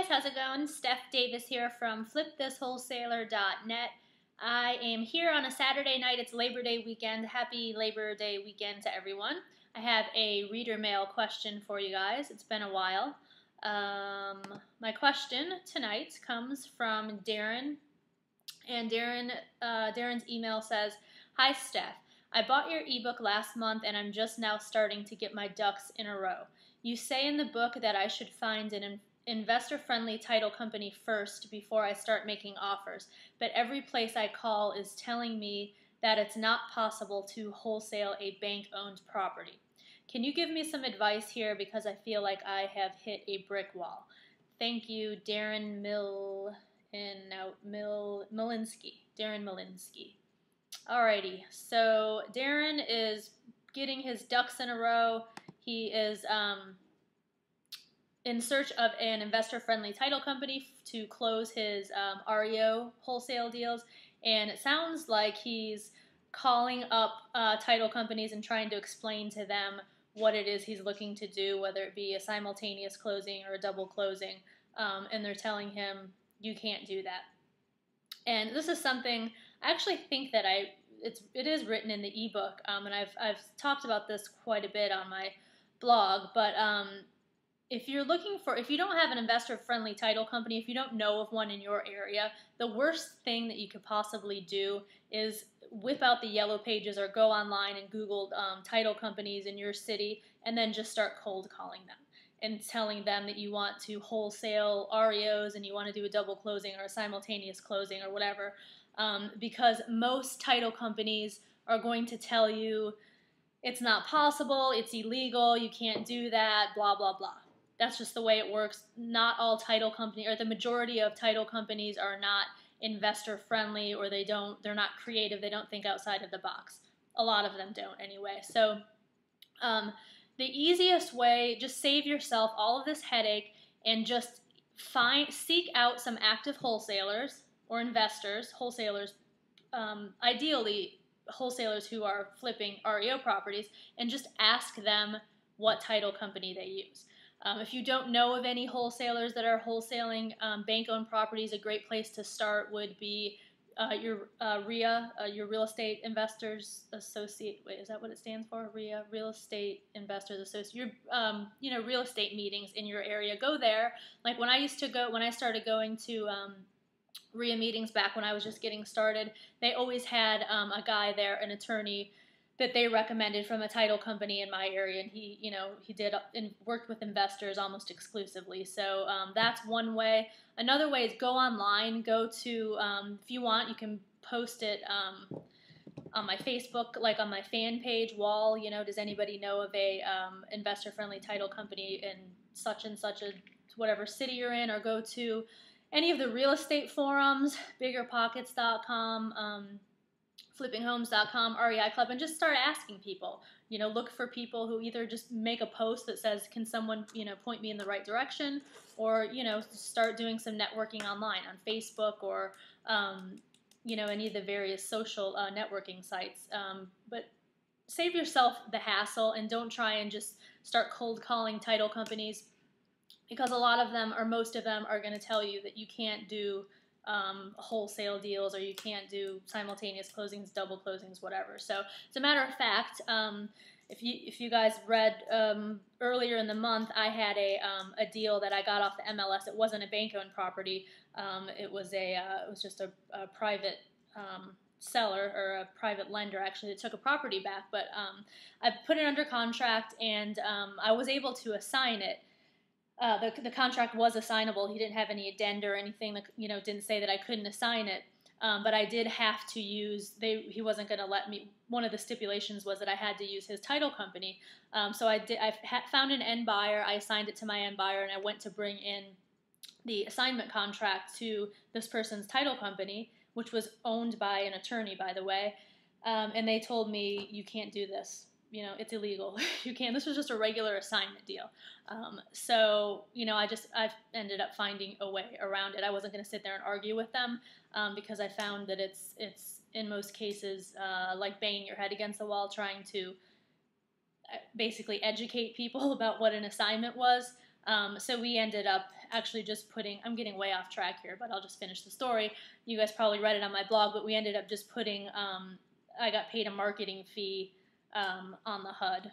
how's it going? Steph Davis here from flipthiswholesaler.net. I am here on a Saturday night. It's Labor Day weekend. Happy Labor Day weekend to everyone. I have a reader mail question for you guys. It's been a while. My question tonight comes from Darren, and Darren's email says, "Hi Steph, I bought your ebook last month and I'm just now starting to get my ducks in a row. You say in the book that I should find an investor-friendly title company first before I start making offers, but every place I call is telling me that it's not possible to wholesale a bank-owned property. Can you give me some advice here because I feel like I have hit a brick wall? Thank you, Darren Malinsky. Darren Malinsky." Alrighty, so Darren is getting his ducks in a row. He is in search of an investor-friendly title company to close his REO wholesale deals, and it sounds like he's calling up title companies and trying to explain to them what it is he's looking to do, whether it be a simultaneous closing or a double closing, and they're telling him, you can't do that. And this is something, I actually think that it is written in the ebook, and I've talked about this quite a bit on my blog, but if you don't have an investor-friendly title company, if you don't know of one in your area, the worst thing that you could possibly do is whip out the yellow pages or go online and Google title companies in your city and then just start cold calling them and telling them that you want to wholesale REOs and you want to do a double closing or a simultaneous closing or whatever, because most title companies are going to tell you it's not possible, it's illegal, you can't do that, blah, blah, blah. That's just the way it works. Not all title companies, or the majority of title companies, are not investor friendly, or they're not creative, they don't think outside of the box. A lot of them don't anyway. So the easiest way, just save yourself all of this headache and just seek out some active wholesalers or investors, wholesalers, ideally wholesalers who are flipping REO properties, and just ask them what title company they use. If you don't know of any wholesalers that are wholesaling bank-owned properties, a great place to start would be your REIA, your Real Estate Investors Associate. Wait, is that what it stands for? REIA, Real Estate Investors Associate. Your, real estate meetings in your area. Go there. Like when I started going to REIA meetings back when I was just getting started, they always had a guy there, an attorney, that they recommended from a title company in my area, and he did and worked with investors almost exclusively. So that's one way. Another way is go online. Go to, if you want, you can post it on my Facebook, like on my fan page wall. Does anybody know of a investor-friendly title company in such and such a whatever city you're in, or go to any of the real estate forums, biggerpockets.com, flippinghomes.com, REI Club, and just start asking people. Look for people who either just make a post that says, can someone, point me in the right direction, or, start doing some networking online on Facebook or, any of the various social networking sites. But save yourself the hassle and don't try and just start cold calling title companies, because a lot of them, or most of them, are going to tell you that you can't do wholesale deals, or you can't do simultaneous closings, double closings, whatever. So as a matter of fact, if you guys read earlier in the month, I had a deal that I got off the MLS. It wasn't a bank-owned property. It was just a private seller, or a private lender actually, that took a property back. But I put it under contract, and I was able to assign it. The contract was assignable. He didn't have any addenda or anything that, didn't say that I couldn't assign it. But I did have to use, he wasn't going to let me, one of the stipulations was that I had to use his title company. So I found an end buyer, I assigned it to my end buyer, and I went to bring in the assignment contract to this person's title company, which was owned by an attorney, by the way. And they told me, you can't do this. It's illegal. You can't. This was just a regular assignment deal. So, I've ended up finding a way around it. I wasn't going to sit there and argue with them, because I found that it's in most cases like banging your head against the wall, trying to basically educate people about what an assignment was. So we ended up actually just putting, I'm getting way off track here, but I'll just finish the story. You guys probably read it on my blog, but we ended up just putting, I got paid a marketing fee on the HUD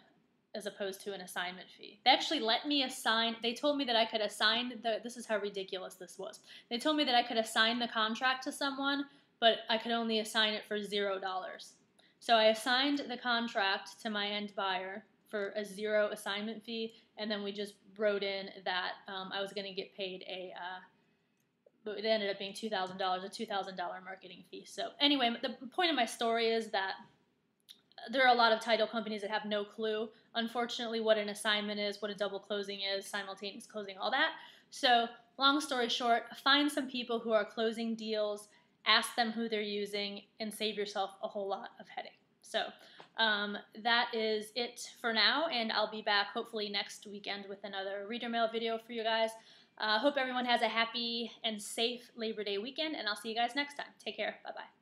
as opposed to an assignment fee. They actually let me assign, they told me that I could assign, this is how ridiculous this was. They told me that I could assign the contract to someone, but I could only assign it for $0. So I assigned the contract to my end buyer for a 0 assignment fee, and then we just wrote in that I was going to get paid but it ended up being $2,000, a $2,000 marketing fee. So anyway, the point of my story is that there are a lot of title companies that have no clue, unfortunately, what an assignment is, what a double closing is, simultaneous closing, all that. So long story short, find some people who are closing deals, ask them who they're using, and save yourself a whole lot of headache. So that is it for now, and I'll be back hopefully next weekend with another reader mail video for you guys. Hope everyone has a happy and safe Labor Day weekend, and I'll see you guys next time. Take care. Bye-bye.